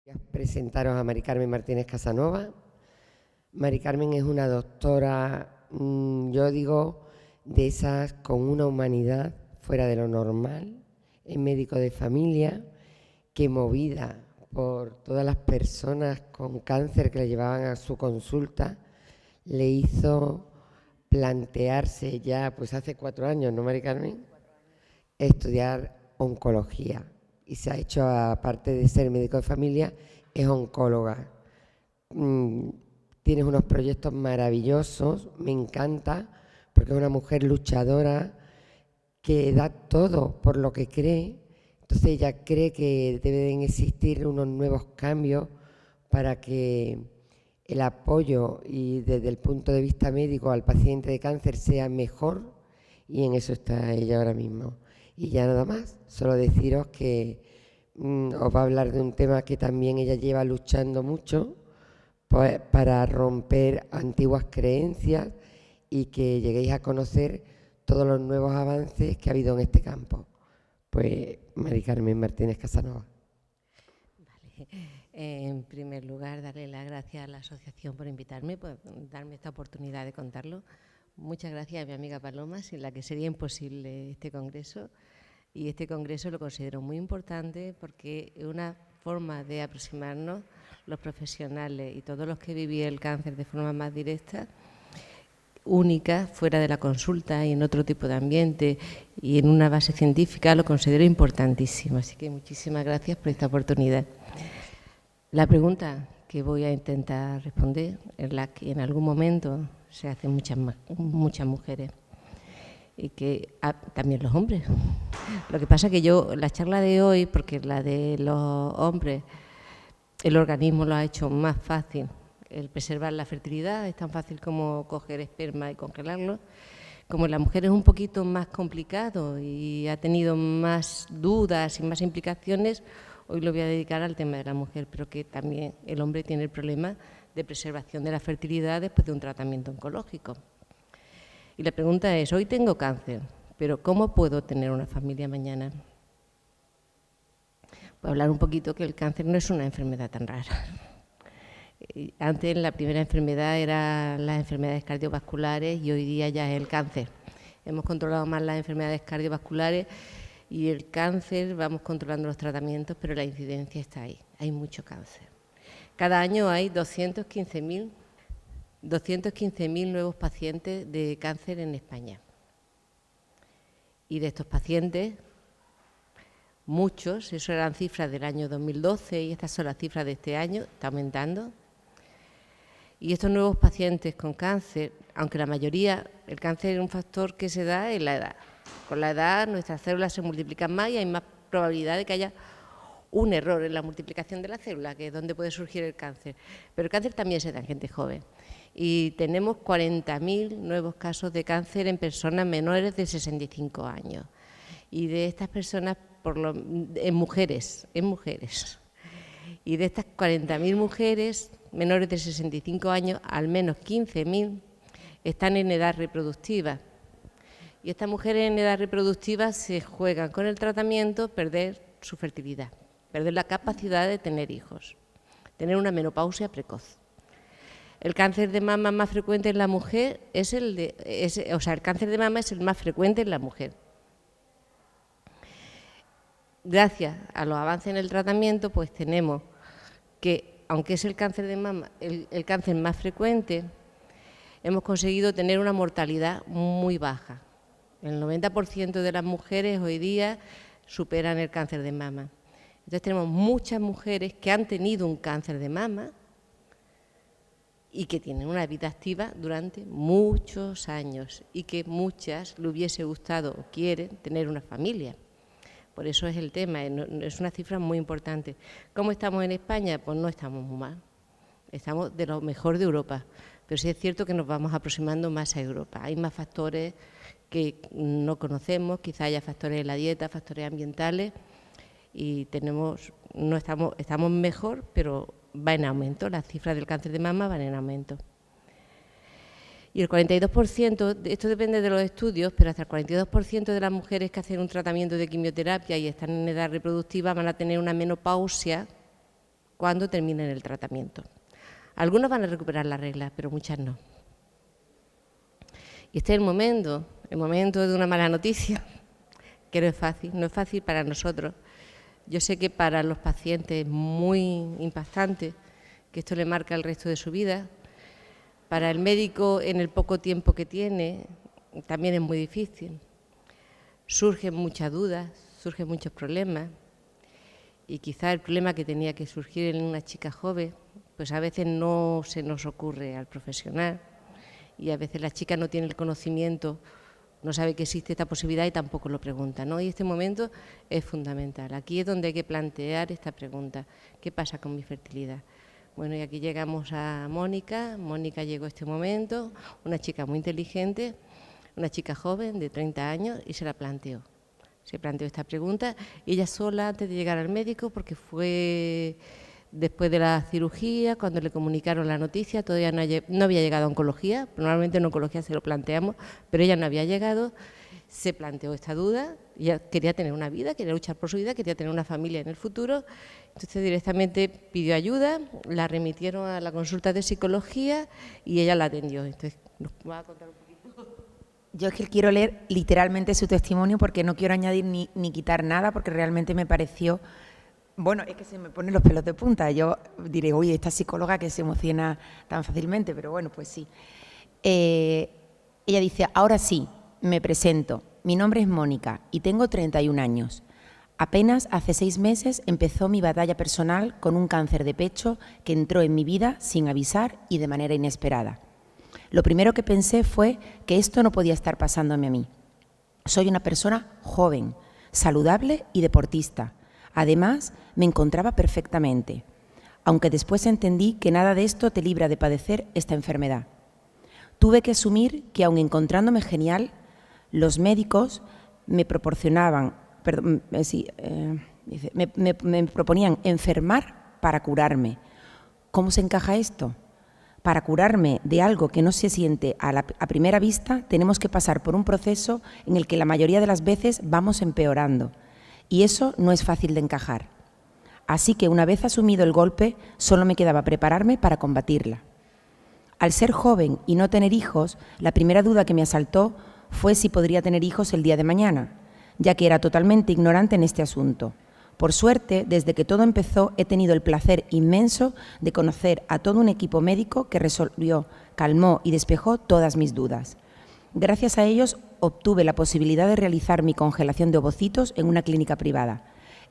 Voy a presentaros a Mari Carmen Martínez Casanova. Mari Carmen es una doctora, yo digo, de esas con una humanidad fuera de lo normal, es médico de familia, que movida por todas las personas con cáncer que le llevaban a su consulta, le hizo plantearse ya, pues hace 4 años, ¿no, Mari Carmen? Estudiar oncología. Y se ha hecho, aparte de ser médico de familia, es oncóloga. Tienes unos proyectos maravillosos, me encanta, porque es una mujer luchadora que da todo por lo que cree. Entonces ella cree que deben existir unos nuevos cambios para que el apoyo y desde el punto de vista médico al paciente de cáncer sea mejor, y en eso está ella ahora mismo. Y ya nada más, solo deciros que os va a hablar de un tema que también ella lleva luchando mucho, pues, para romper antiguas creencias y que lleguéis a conocer todos los nuevos avances que ha habido en este campo. Pues Mari Carmen Martínez Casanova. Vale. En primer lugar, darle las gracias a la asociación por invitarme, por darme esta oportunidad de contarlo. Muchas gracias a mi amiga Paloma, sin la que sería imposible este congreso. Y este congreso lo considero muy importante porque es una forma de aproximarnos los profesionales y todos los que viví el cáncer de forma más directa, única, fuera de la consulta y en otro tipo de ambiente y en una base científica, lo considero importantísimo. Así que muchísimas gracias por esta oportunidad. La pregunta que voy a intentar responder es la que en algún momento se hacen muchas mujeres y que también los hombres. Lo que pasa es que yo, la charla de hoy, porque la de los hombres, el organismo lo ha hecho más fácil, el preservar la fertilidad es tan fácil como coger esperma y congelarlo. Como la mujer es un poquito más complicado y ha tenido más dudas y más implicaciones, hoy lo voy a dedicar al tema de la mujer, pero que también el hombre tiene el problema de preservación de la fertilidad después de un tratamiento oncológico. Y la pregunta es, hoy tengo cáncer, pero ¿cómo puedo tener una familia mañana? Voy a hablar un poquito que el cáncer no es una enfermedad tan rara. Antes la primera enfermedad eran las enfermedades cardiovasculares y hoy día ya es el cáncer. Hemos controlado más las enfermedades cardiovasculares y el cáncer vamos controlando los tratamientos, pero la incidencia está ahí, hay mucho cáncer. Cada año hay 215.000 nuevos pacientes de cáncer en España. Y de estos pacientes, muchos, eso eran cifras del año 2012 y estas son las cifras de este año, está aumentando. Y estos nuevos pacientes con cáncer, aunque la mayoría, el cáncer es un factor que se da en la edad. Con la edad nuestras células se multiplican más y hay más probabilidad de que haya un error en la multiplicación de la célula, que es donde puede surgir el cáncer. Pero el cáncer también se da en gente joven. Y tenemos 40.000 nuevos casos de cáncer en personas menores de 65 años. Y de estas personas, en mujeres. Y de estas 40.000 mujeres menores de 65 años, al menos 15.000 están en edad reproductiva. Y estas mujeres en edad reproductiva se juegan con el tratamiento perder su fertilidad, perder la capacidad de tener hijos, tener una menopausia precoz. El cáncer de mama más frecuente en la mujer el cáncer de mama es el más frecuente en la mujer. Gracias a los avances en el tratamiento, pues tenemos que, aunque es el cáncer de mama el cáncer más frecuente, hemos conseguido tener una mortalidad muy baja. El 90% de las mujeres hoy día superan el cáncer de mama. Entonces tenemos muchas mujeres que han tenido un cáncer de mama y que tienen una vida activa durante muchos años y que muchas le hubiese gustado o quieren tener una familia. Por eso es el tema, es una cifra muy importante. ¿Cómo estamos en España? Pues no estamos muy mal, estamos de lo mejor de Europa, pero sí es cierto que nos vamos aproximando más a Europa. Hay más factores que no conocemos, quizá haya factores de la dieta, factores ambientales, y estamos mejor, pero va en aumento, las cifras del cáncer de mama van en aumento. Y el 42%, esto depende de los estudios, pero hasta el 42% de las mujeres que hacen un tratamiento de quimioterapia y están en edad reproductiva van a tener una menopausia cuando terminen el tratamiento. Algunas van a recuperar la regla, pero muchas no. Y este es el momento de una mala noticia, que no es fácil para nosotros. Yo sé que para los pacientes es muy impactante, que esto le marca el resto de su vida. Para el médico, en el poco tiempo que tiene, también es muy difícil. Surgen muchas dudas, surgen muchos problemas. Y quizá el problema que tenía que surgir en una chica joven, pues a veces no se nos ocurre al profesional. Y a veces la chica no tiene el conocimiento, no sabe que existe esta posibilidad y tampoco lo pregunta, ¿no? Y este momento es fundamental. Aquí es donde hay que plantear esta pregunta: ¿qué pasa con mi fertilidad? Bueno, y aquí llegamos a Mónica. Mónica llegó a este momento, una chica muy inteligente, una chica joven de 30 años, y se la planteó. Se planteó esta pregunta, ella sola, antes de llegar al médico, porque fue después de la cirugía, cuando le comunicaron la noticia. Todavía no había llegado a oncología, normalmente en oncología se lo planteamos, pero ella no había llegado. Se planteó esta duda, ella quería tener una vida, quería luchar por su vida, quería tener una familia en el futuro. Entonces directamente pidió ayuda, la remitieron a la consulta de psicología y ella la atendió. Entonces, ¿nos va a contar un poquito? Yo es que quiero leer literalmente su testimonio, porque no quiero añadir ni quitar nada, porque realmente me pareció... Bueno, es que se me ponen los pelos de punta. Yo diré, oye, esta psicóloga que se emociona tan fácilmente, pero bueno, pues sí. Ella dice: ahora sí, me presento. Mi nombre es Mónica y tengo 31 años. Apenas hace 6 meses empezó mi batalla personal con un cáncer de pecho que entró en mi vida sin avisar y de manera inesperada. Lo primero que pensé fue que esto no podía estar pasándome a mí. Soy una persona joven, saludable y deportista. Además, me encontraba perfectamente, aunque después entendí que nada de esto te libra de padecer esta enfermedad. Tuve que asumir que, aun encontrándome genial, los médicos me me proponían enfermar para curarme. ¿Cómo se encaja esto? Para curarme de algo que no se siente a primera vista, tenemos que pasar por un proceso en el que la mayoría de las veces vamos empeorando. Y eso no es fácil de encajar. Así que una vez asumido el golpe, solo me quedaba prepararme para combatirla. Al ser joven y no tener hijos, la primera duda que me asaltó fue si podría tener hijos el día de mañana, ya que era totalmente ignorante en este asunto. Por suerte, desde que todo empezó, he tenido el placer inmenso de conocer a todo un equipo médico que resolvió, calmó y despejó todas mis dudas. Gracias a ellos obtuve la posibilidad de realizar mi congelación de ovocitos en una clínica privada.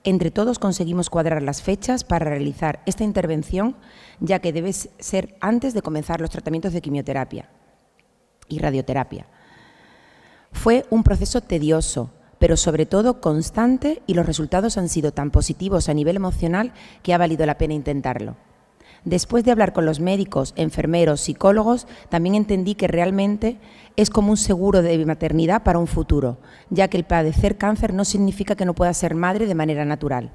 Entre todos conseguimos cuadrar las fechas para realizar esta intervención, ya que debe ser antes de comenzar los tratamientos de quimioterapia y radioterapia. Fue un proceso tedioso, pero sobre todo constante, y los resultados han sido tan positivos a nivel emocional que ha valido la pena intentarlo. Después de hablar con los médicos, enfermeros, psicólogos, también entendí que realmente es como un seguro de maternidad para un futuro, ya que el padecer cáncer no significa que no pueda ser madre de manera natural.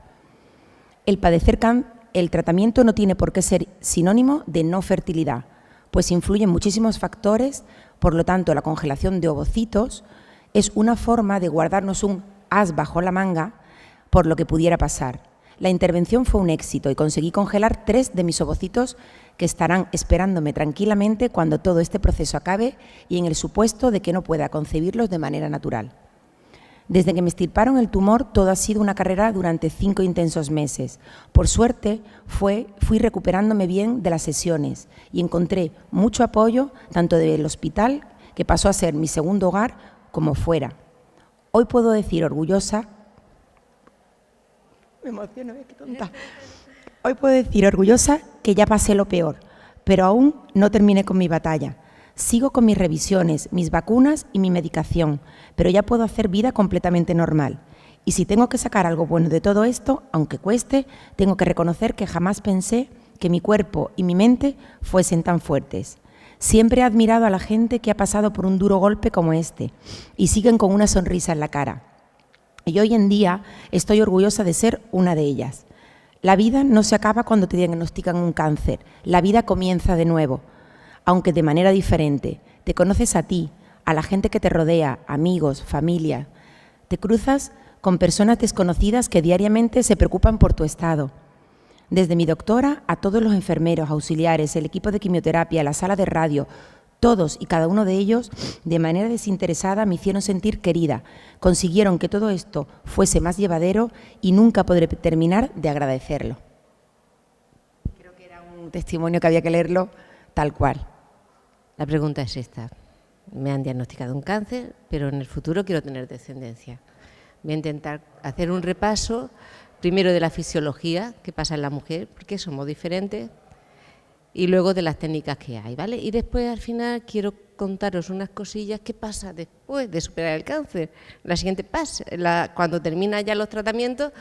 El tratamiento no tiene por qué ser sinónimo de no fertilidad, pues influyen muchísimos factores. Por lo tanto, la congelación de ovocitos es una forma de guardarnos un as bajo la manga por lo que pudiera pasar. La intervención fue un éxito y conseguí congelar 3 de mis ovocitos, que estarán esperándome tranquilamente cuando todo este proceso acabe y en el supuesto de que no pueda concebirlos de manera natural. Desde que me extirparon el tumor, todo ha sido una carrera durante 5 intensos meses. Por suerte, fui recuperándome bien de las sesiones y encontré mucho apoyo tanto del hospital, que pasó a ser mi segundo hogar, como fuera. Hoy puedo decir orgullosa... Me emociono, qué tonta. Hoy puedo decir orgullosa que ya pasé lo peor, pero aún no terminé con mi batalla. Sigo con mis revisiones, mis vacunas y mi medicación, pero ya puedo hacer vida completamente normal. Y si tengo que sacar algo bueno de todo esto, aunque cueste, tengo que reconocer que jamás pensé que mi cuerpo y mi mente fuesen tan fuertes. Siempre he admirado a la gente que ha pasado por un duro golpe como este y siguen con una sonrisa en la cara. Y hoy en día estoy orgullosa de ser una de ellas. La vida no se acaba cuando te diagnostican un cáncer, la vida comienza de nuevo, aunque de manera diferente. Te conoces a ti, a la gente que te rodea, amigos, familia. Te cruzas con personas desconocidas que diariamente se preocupan por tu estado. Desde mi doctora a todos los enfermeros, auxiliares, el equipo de quimioterapia, la sala de radio, todos y cada uno de ellos, de manera desinteresada, me hicieron sentir querida. Consiguieron que todo esto fuese más llevadero y nunca podré terminar de agradecerlo. Creo que era un testimonio que había que leerlo tal cual. La pregunta es esta. Me han diagnosticado un cáncer, pero en el futuro quiero tener descendencia. Voy a intentar hacer un repaso, primero de la fisiología, qué pasa en la mujer, porque somos diferentes, y luego de las técnicas que hay, ¿vale? Y después, al final, quiero contaros unas cosillas, qué pasa después de superar el cáncer. La siguiente fase, cuando termina ya los tratamientos,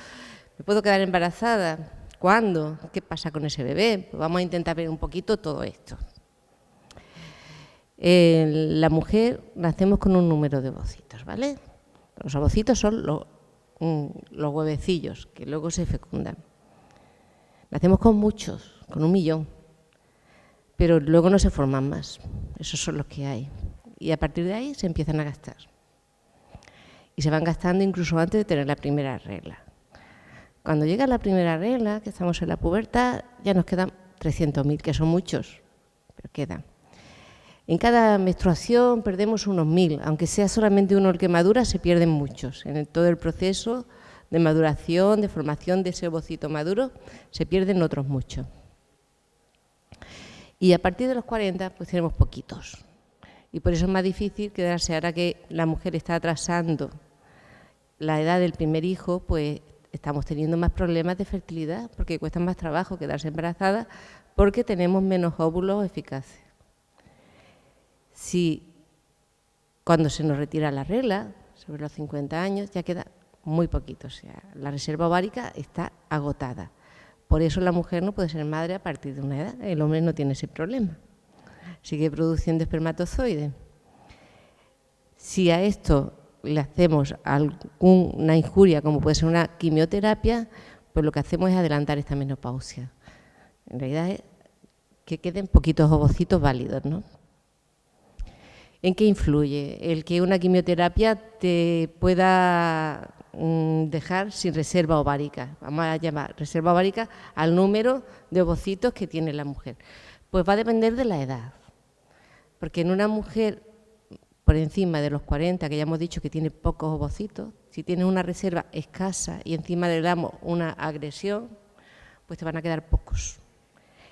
¿me puedo quedar embarazada? ¿Cuándo? ¿Qué pasa con ese bebé? Pues vamos a intentar ver un poquito todo esto. La mujer nacemos con un número de ovocitos, ¿vale? Los ovocitos son los huevecillos que luego se fecundan. Nacemos con muchos, con 1 millón, pero luego no se forman más. Esos son los que hay. Y a partir de ahí se empiezan a gastar. Y se van gastando incluso antes de tener la primera regla. Cuando llega la primera regla, que estamos en la pubertad, ya nos quedan 300.000, que son muchos, pero quedan. En cada menstruación perdemos unos 1.000, aunque sea solamente uno el que madura, se pierden muchos. En todo el proceso de maduración, de formación de ese ovocito maduro, se pierden otros muchos. Y a partir de los 40, pues tenemos poquitos. Y por eso es más difícil quedarse. Ahora que la mujer está atrasando la edad del primer hijo, pues estamos teniendo más problemas de fertilidad, porque cuesta más trabajo quedarse embarazada, porque tenemos menos óvulos eficaces. Si cuando se nos retira la regla, sobre los 50 años, ya queda muy poquito, o sea, la reserva ovárica está agotada. Por eso la mujer no puede ser madre a partir de una edad, el hombre no tiene ese problema, sigue produciendo espermatozoides. Si a esto le hacemos alguna injuria, como puede ser una quimioterapia, pues lo que hacemos es adelantar esta menopausia. En realidad es que queden poquitos ovocitos válidos, ¿no? ¿En qué influye? El que una quimioterapia te pueda dejar sin reserva ovárica. Vamos a llamar reserva ovárica al número de ovocitos que tiene la mujer. Pues va a depender de la edad. Porque en una mujer por encima de los 40, que ya hemos dicho que tiene pocos ovocitos, si tienes una reserva escasa y encima le damos una agresión, pues te van a quedar pocos.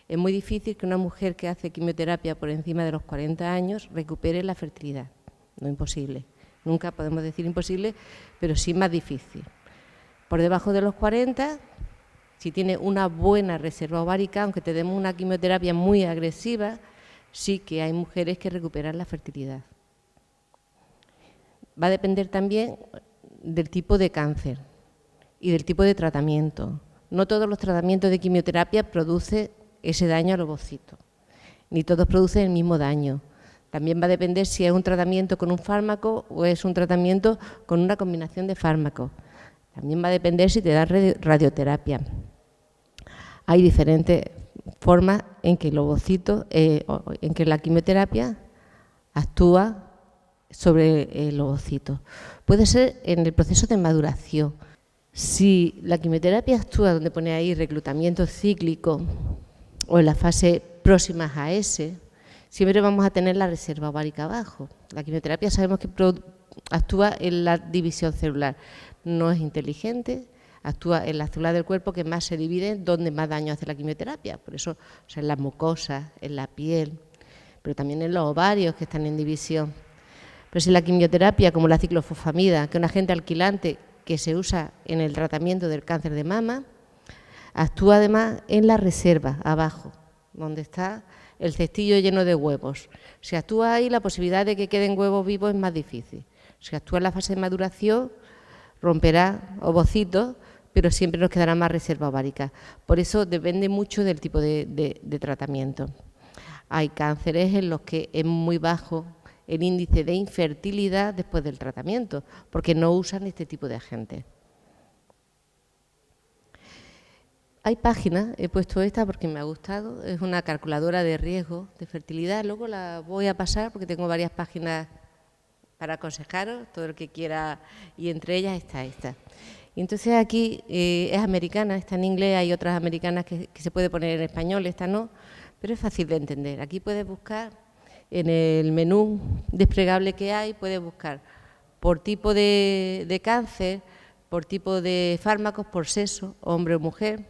Es muy difícil que una mujer que hace quimioterapia por encima de los 40 años recupere la fertilidad. No imposible. Nunca podemos decir imposible, pero sí más difícil. Por debajo de los 40, si tiene una buena reserva ovárica, aunque te demos una quimioterapia muy agresiva, sí que hay mujeres que recuperan la fertilidad. Va a depender también del tipo de cáncer y del tipo de tratamiento. No todos los tratamientos de quimioterapia producen ese daño al ovocito, ni todos producen el mismo daño. También va a depender si es un tratamiento con un fármaco o es un tratamiento con una combinación de fármacos. También va a depender si te dan radioterapia. Hay diferentes formas en que el ovocito, en que la quimioterapia actúa sobre el ovocito. Puede ser en el proceso de maduración. Si la quimioterapia actúa donde pone ahí reclutamiento cíclico o en la fase próxima a ese, siempre vamos a tener la reserva ovárica abajo. La quimioterapia sabemos que actúa en la división celular. No es inteligente, actúa en las células del cuerpo que más se dividen, donde más daño hace la quimioterapia. Por eso, o sea, en las mucosas, en la piel, pero también en los ovarios que están en división. Pero si la quimioterapia, como la ciclofosfamida, que es un agente alquilante que se usa en el tratamiento del cáncer de mama, actúa además en la reserva, abajo, donde está el cestillo lleno de huevos. Si actúa ahí, la posibilidad de que queden huevos vivos es más difícil. Si actúa en la fase de maduración, romperá ovocitos, pero siempre nos quedará más reserva ovárica. Por eso depende mucho del tipo de tratamiento. Hay cánceres en los que es muy bajo el índice de infertilidad después del tratamiento, porque no usan este tipo de agentes. Hay páginas, he puesto esta porque me ha gustado, es una calculadora de riesgo de fertilidad, luego la voy a pasar porque tengo varias páginas para aconsejaros, todo el que quiera, y entre ellas está esta. Y entonces aquí es americana, está en inglés, hay otras americanas que se puede poner en español, esta no, pero es fácil de entender. Aquí puedes buscar en el menú desplegable que hay, puedes buscar por tipo de cáncer, por tipo de fármacos, por sexo, hombre o mujer.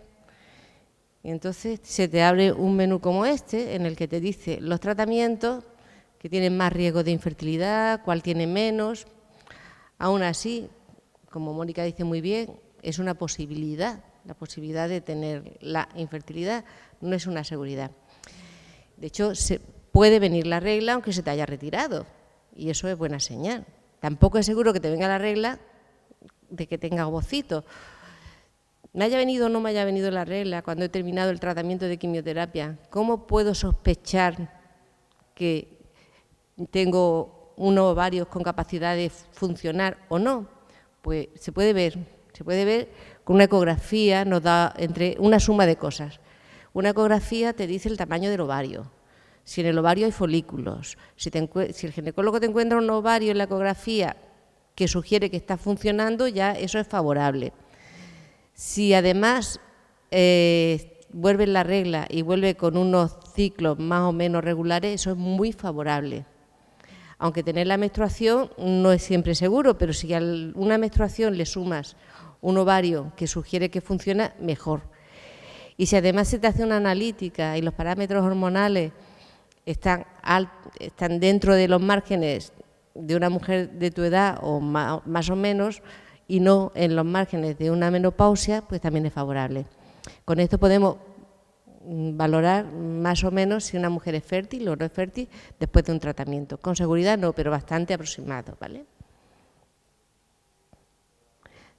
Y entonces se te abre un menú como este, en el que te dice los tratamientos que tienen más riesgo de infertilidad, cuál tiene menos. Aún así, como Mónica dice muy bien, es una posibilidad, la posibilidad de tener la infertilidad no es una seguridad. De hecho, se puede venir la regla aunque se te haya retirado, y eso es buena señal. Tampoco es seguro que te venga la regla de que tenga ovocitos. Me haya venido o no me haya venido la regla cuando he terminado el tratamiento de quimioterapia, ¿cómo puedo sospechar que tengo unos ovarios con capacidad de funcionar o no? Pues se puede ver con una ecografía, nos da entre una suma de cosas. Una ecografía te dice el tamaño del ovario, si en el ovario hay folículos, si el ginecólogo te encuentra un ovario en la ecografía que sugiere que está funcionando, ya eso es favorable. Si además vuelve la regla y vuelve con unos ciclos más o menos regulares, eso es muy favorable. Aunque tener la menstruación no es siempre seguro, pero si a una menstruación le sumas un ovario que sugiere que funciona, mejor. Y si además se te hace una analítica y los parámetros hormonales están dentro de los márgenes de una mujer de tu edad o más o menos, y no en los márgenes de una menopausia, pues también es favorable. Con esto podemos valorar más o menos si una mujer es fértil o no es fértil después de un tratamiento. Con seguridad no, pero bastante aproximado, ¿vale?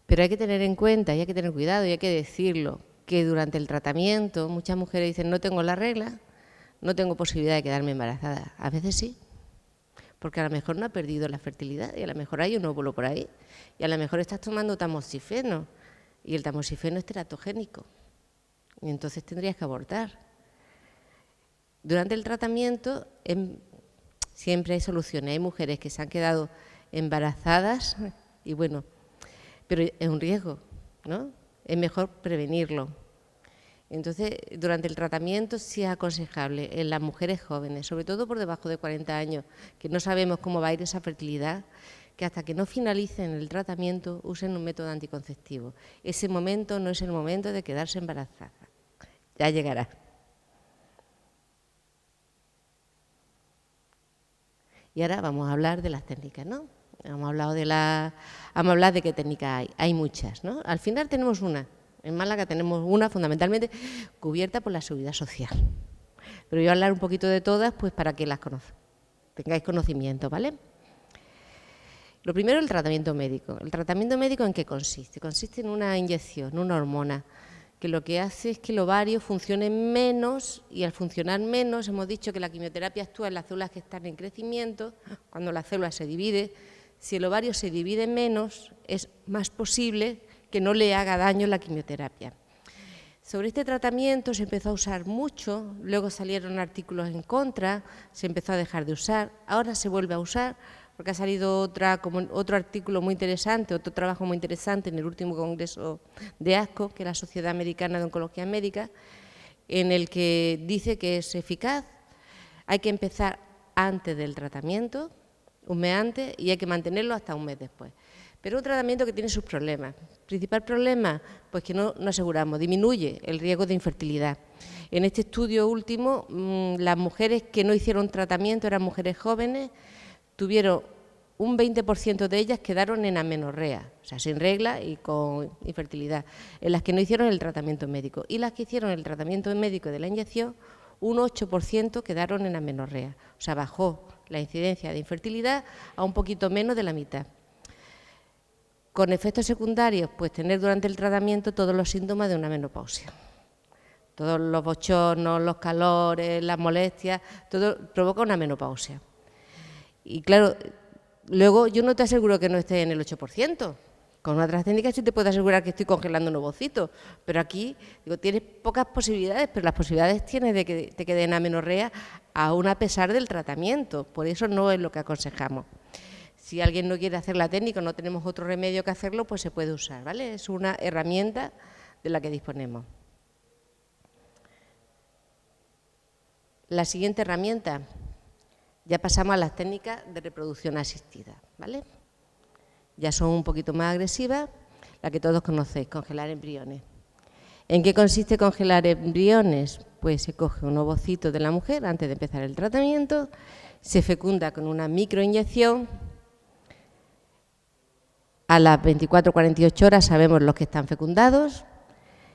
Pero hay que tener en cuenta y hay que tener cuidado y hay que decirlo, que durante el tratamiento muchas mujeres dicen no tengo la regla, no tengo posibilidad de quedarme embarazada. A veces sí, porque a lo mejor no ha perdido la fertilidad y a lo mejor hay un óvulo por ahí y a lo mejor estás tomando tamoxifeno y el tamoxifeno es teratogénico y entonces tendrías que abortar. Durante el tratamiento siempre hay soluciones. Hay mujeres que se han quedado embarazadas y bueno, pero es un riesgo, ¿no? Es mejor prevenirlo. Entonces, durante el tratamiento sí es aconsejable en las mujeres jóvenes, sobre todo por debajo de 40 años, que no sabemos cómo va a ir esa fertilidad, que hasta que no finalicen el tratamiento usen un método anticonceptivo. Ese momento no es el momento de quedarse embarazada. Ya llegará. Y ahora vamos a hablar de las técnicas, ¿no? Vamos a hablar de qué técnicas hay. Hay muchas, ¿no? Al final tenemos una. En Málaga tenemos una fundamentalmente cubierta por la Seguridad Social. Pero yo voy a hablar un poquito de todas, pues para que las tengáis conocimiento, ¿vale? Lo primero, el tratamiento médico. ¿El tratamiento médico en qué consiste? Consiste en una inyección, una hormona, que lo que hace es que el ovario funcione menos y al funcionar menos, hemos dicho que la quimioterapia actúa en las células que están en crecimiento, cuando la célula se divide. Si el ovario se divide menos, es más posible que no le haga daño la quimioterapia. Sobre este tratamiento se empezó a usar mucho, luego salieron artículos en contra, se empezó a dejar de usar, ahora se vuelve a usar porque ha salido otro artículo muy interesante, otro trabajo muy interesante en el último congreso de ASCO, que es la Sociedad Americana de Oncología Médica, en el que dice que es eficaz, hay que empezar antes del tratamiento, un mes antes, y hay que mantenerlo hasta un mes después. Pero un tratamiento que tiene sus problemas. ¿Principal problema? Pues que no aseguramos, disminuye el riesgo de infertilidad. En este estudio último, las mujeres que no hicieron tratamiento eran mujeres jóvenes, tuvieron un 20% de ellas quedaron en amenorrea, o sea, sin regla y con infertilidad, en las que no hicieron el tratamiento médico. Y las que hicieron el tratamiento médico de la inyección, un 8% quedaron en amenorrea, o sea, bajó la incidencia de infertilidad a un poquito menos de la mitad. Con efectos secundarios, pues tener durante el tratamiento todos los síntomas de una menopausia. Todos los bochornos, los calores, las molestias, todo provoca una menopausia. Y claro, luego yo no te aseguro que no esté en el 8%. Con otras técnicas sí te puedo asegurar que estoy congelando un ovocito, pero aquí digo, tienes pocas posibilidades, pero las posibilidades tienes de que te quede en amenorrea aún a pesar del tratamiento. Por eso no es lo que aconsejamos. Si alguien no quiere hacer la técnica o no tenemos otro remedio que hacerlo, pues se puede usar, ¿vale? Es una herramienta de la que disponemos. La siguiente herramienta, ya pasamos a las técnicas de reproducción asistida, ¿vale? Ya son un poquito más agresivas, la que todos conocéis, congelar embriones. ¿En qué consiste congelar embriones? Pues se coge un ovocito de la mujer antes de empezar el tratamiento, se fecunda con una microinyección. A las 24-48 horas sabemos los que están fecundados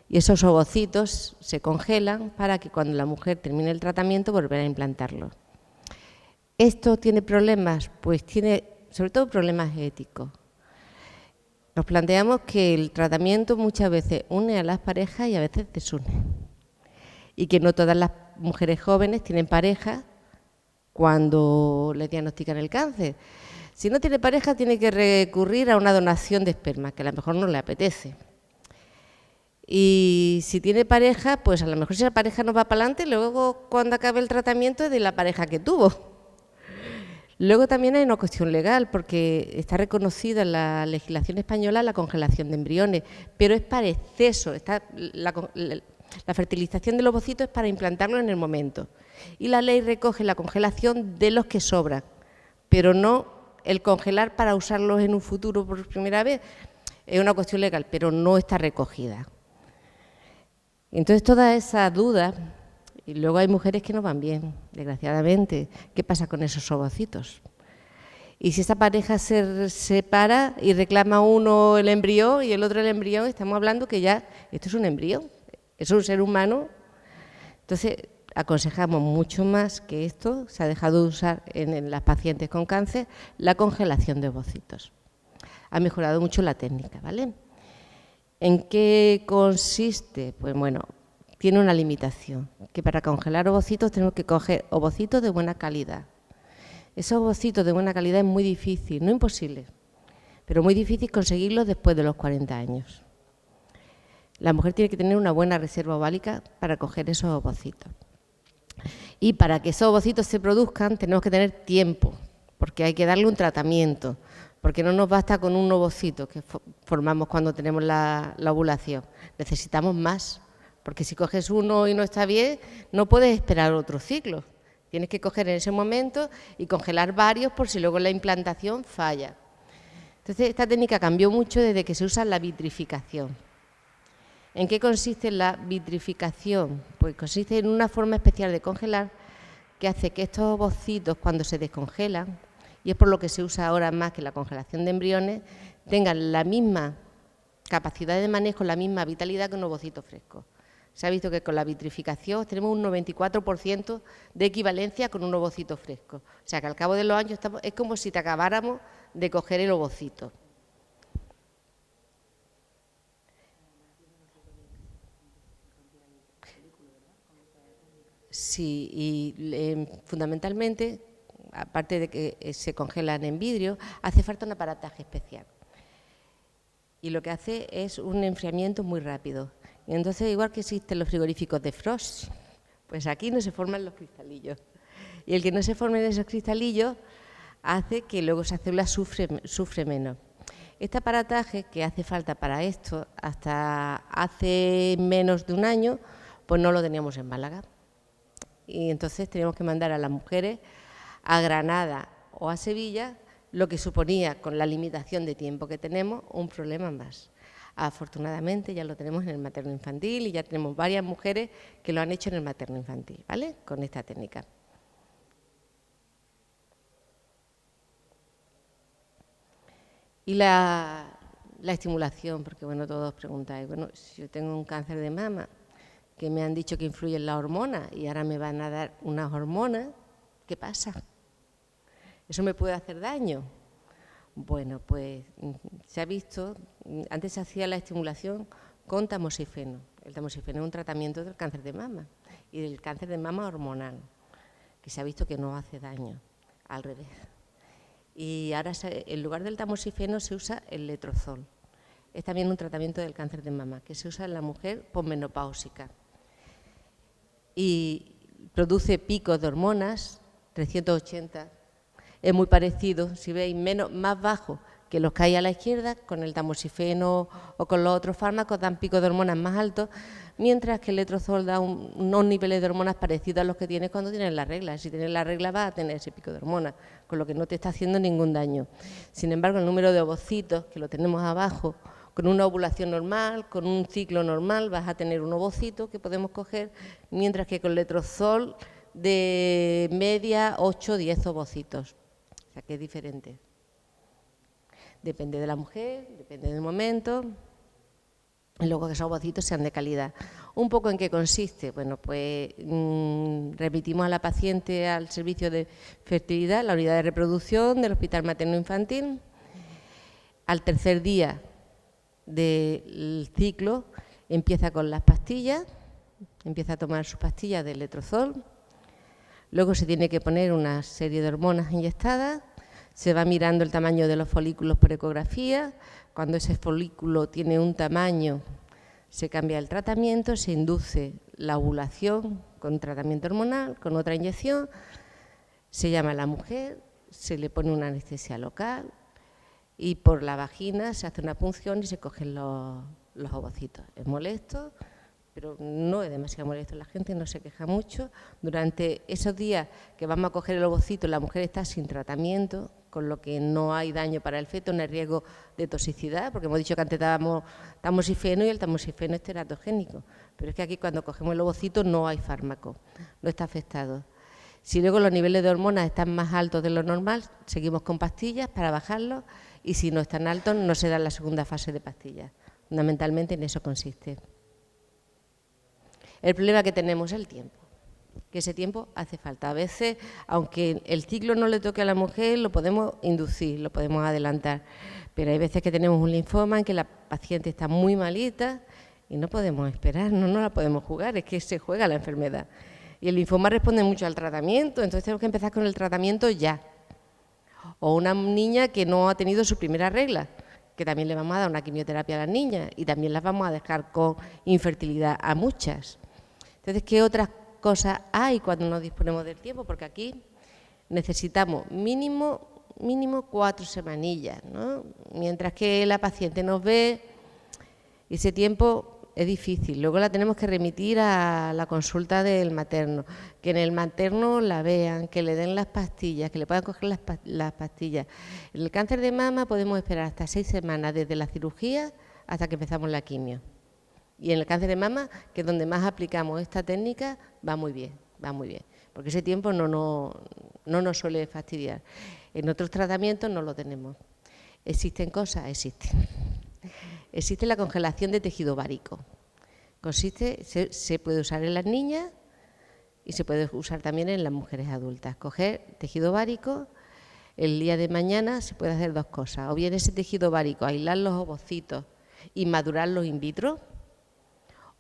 y esos ovocitos se congelan para que cuando la mujer termine el tratamiento volver a implantarlos. ¿Esto tiene problemas? Pues tiene sobre todo problemas éticos. Nos planteamos que el tratamiento muchas veces une a las parejas y a veces desune. Y que no todas las mujeres jóvenes tienen pareja cuando les diagnostican el cáncer. Si no tiene pareja, tiene que recurrir a una donación de esperma, que a lo mejor no le apetece. Y si tiene pareja, pues a lo mejor si la pareja no va para adelante, luego cuando acabe el tratamiento es de la pareja que tuvo. Luego también hay una cuestión legal, porque está reconocida en la legislación española la congelación de embriones, pero es para exceso. La fertilización del ovocito es para implantarlo en el momento. Y la ley recoge la congelación de los que sobran, pero no el congelar para usarlos en un futuro por primera vez. Es una cuestión legal, pero no está recogida. Entonces, toda esa duda, y luego hay mujeres que no van bien, desgraciadamente. ¿Qué pasa con esos ovocitos? Y si esa pareja se separa y reclama uno el embrión y el otro el embrión, estamos hablando que ya esto es un embrión, es un ser humano. Entonces, aconsejamos mucho más que esto, se ha dejado de usar en las pacientes con cáncer, la congelación de ovocitos. Ha mejorado mucho la técnica, ¿vale? ¿En qué consiste? Pues bueno, tiene una limitación, que para congelar ovocitos tenemos que coger ovocitos de buena calidad. Esos ovocitos de buena calidad es muy difícil, no imposible, pero muy difícil conseguirlos después de los 40 años. La mujer tiene que tener una buena reserva ovárica para coger esos ovocitos. Y para que esos ovocitos se produzcan tenemos que tener tiempo, porque hay que darle un tratamiento, porque no nos basta con un ovocito que formamos cuando tenemos la ovulación, necesitamos más, porque si coges uno y no está bien, no puedes esperar otro ciclo, tienes que coger en ese momento y congelar varios por si luego la implantación falla. Entonces, esta técnica cambió mucho desde que se usa la vitrificación. ¿En qué consiste la vitrificación? Pues consiste en una forma especial de congelar que hace que estos ovocitos, cuando se descongelan, y es por lo que se usa ahora más que la congelación de embriones, tengan la misma capacidad de manejo, la misma vitalidad que un ovocito fresco. Se ha visto que con la vitrificación tenemos un 94% de equivalencia con un ovocito fresco. O sea que al cabo de los años es como si te acabáramos de coger el ovocito. Sí, y fundamentalmente, aparte de que se congelan en vidrio, hace falta un aparataje especial. Y lo que hace es un enfriamiento muy rápido. Y entonces, igual que existen los frigoríficos de Frost, pues aquí no se forman los cristalillos. Y el que no se formen esos cristalillos hace que luego esa célula sufre menos. Este aparataje que hace falta para esto, hasta hace menos de un año, pues no lo teníamos en Málaga. Y entonces teníamos que mandar a las mujeres a Granada o a Sevilla, lo que suponía, con la limitación de tiempo que tenemos, un problema más. Afortunadamente ya lo tenemos en el materno infantil y ya tenemos varias mujeres que lo han hecho en el materno infantil, ¿vale? Con esta técnica. Y la estimulación, porque bueno, todos preguntáis, bueno, si yo tengo un cáncer de mama, que me han dicho que influye en la hormona y ahora me van a dar unas hormonas, ¿qué pasa? ¿Eso me puede hacer daño? Bueno, pues se ha visto, antes se hacía la estimulación con tamoxifeno. El tamoxifeno es un tratamiento del cáncer de mama y del cáncer de mama hormonal, que se ha visto que no hace daño, al revés. Y ahora en lugar del tamoxifeno se usa el letrozol. Es también un tratamiento del cáncer de mama que se usa en la mujer posmenopáusica. Y produce picos de hormonas, 380, Es muy parecido, si veis, más bajo que los que hay a la izquierda, con el tamoxifeno o con los otros fármacos, dan picos de hormonas más altos, mientras que el letrozol da unos niveles de hormonas parecidos a los que tienes cuando tienes la regla. Si tienes la regla vas a tener ese pico de hormonas, con lo que no te está haciendo ningún daño. Sin embargo, el número de ovocitos, que lo tenemos abajo, con una ovulación normal, con un ciclo normal, vas a tener un ovocito que podemos coger, mientras que con letrozol de media 8 o 10 ovocitos. O sea que es diferente. Depende de la mujer, depende del momento, y luego que esos ovocitos sean de calidad. ¿Un poco en qué consiste? Bueno, pues remitimos a la paciente al servicio de fertilidad, la unidad de reproducción del Hospital Materno-Infantil. Al tercer día del ciclo empieza con las pastillas, empieza a tomar sus pastillas de letrozol, luego se tiene que poner una serie de hormonas inyectadas. Se va mirando el tamaño de los folículos por ecografía. Cuando ese folículo tiene un tamaño, se cambia el tratamiento, se induce la ovulación con tratamiento hormonal, con otra inyección, se llama a la mujer, se le pone una anestesia local y por la vagina se hace una punción y se cogen los ovocitos. Es molesto, pero no es demasiado molesto, la gente no se queja mucho. Durante esos días que vamos a coger el ovocito, la mujer está sin tratamiento, con lo que no hay daño para el feto, no hay riesgo de toxicidad, porque hemos dicho que antes dábamos tamoxifeno y el tamoxifeno es teratogénico, pero es que aquí cuando cogemos el ovocito no hay fármaco, no está afectado. Si luego los niveles de hormonas están más altos de lo normal, seguimos con pastillas para bajarlos, y si no están altos no se da la segunda fase de pastillas. Fundamentalmente en eso consiste. El problema que tenemos es el tiempo, que ese tiempo hace falta. A veces, aunque el ciclo no le toque a la mujer, lo podemos inducir, lo podemos adelantar, pero hay veces que tenemos un linfoma en que la paciente está muy malita y no podemos esperar, no la podemos jugar, es que se juega la enfermedad. Y el linfoma responde mucho al tratamiento, entonces tenemos que empezar con el tratamiento ya. O una niña que no ha tenido su primera regla, que también le vamos a dar una quimioterapia a las niñas y también las vamos a dejar con infertilidad a muchas. Entonces, ¿qué otras cosas hay cuando no disponemos del tiempo? Porque aquí necesitamos mínimo 4 semanillas, ¿no? Mientras que la paciente nos ve, ese tiempo es difícil. Luego la tenemos que remitir a la consulta del materno, que en el materno la vean, que le den las pastillas, que le puedan coger las pastillas. En el cáncer de mama podemos esperar hasta 6 semanas desde la cirugía hasta que empezamos la quimio. Y en el cáncer de mama, que es donde más aplicamos esta técnica, va muy bien, porque ese tiempo no nos suele fastidiar. En otros tratamientos no lo tenemos. ¿Existen cosas? Existen. Existe la congelación de tejido ovárico. Se puede usar en las niñas y se puede usar también en las mujeres adultas. Coger tejido ovárico, el día de mañana se puede hacer 2 cosas. O bien ese tejido ovárico, aislar los ovocitos y madurarlos in vitro,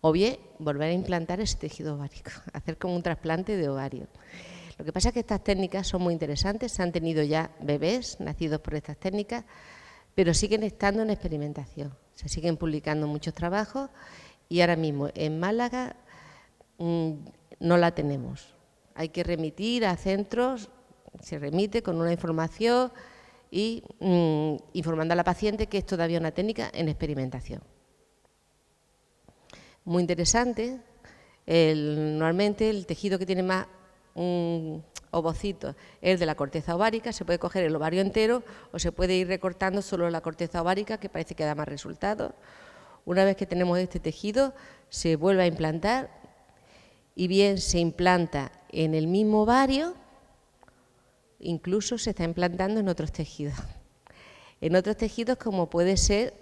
o bien volver a implantar ese tejido ovárico, hacer como un trasplante de ovario. Lo que pasa es que estas técnicas son muy interesantes, se han tenido ya bebés nacidos por estas técnicas, pero siguen estando en experimentación, se siguen publicando muchos trabajos y ahora mismo en Málaga no la tenemos. Hay que remitir a centros, se remite con una información y informando a la paciente que es todavía una técnica en experimentación. Muy interesante, normalmente el tejido que tiene más ovocitos es de la corteza ovárica, se puede coger el ovario entero o se puede ir recortando solo la corteza ovárica, que parece que da más resultados. Una vez que tenemos este tejido, se vuelve a implantar y bien se implanta en el mismo ovario, incluso se está implantando en otros tejidos. En otros tejidos como puede ser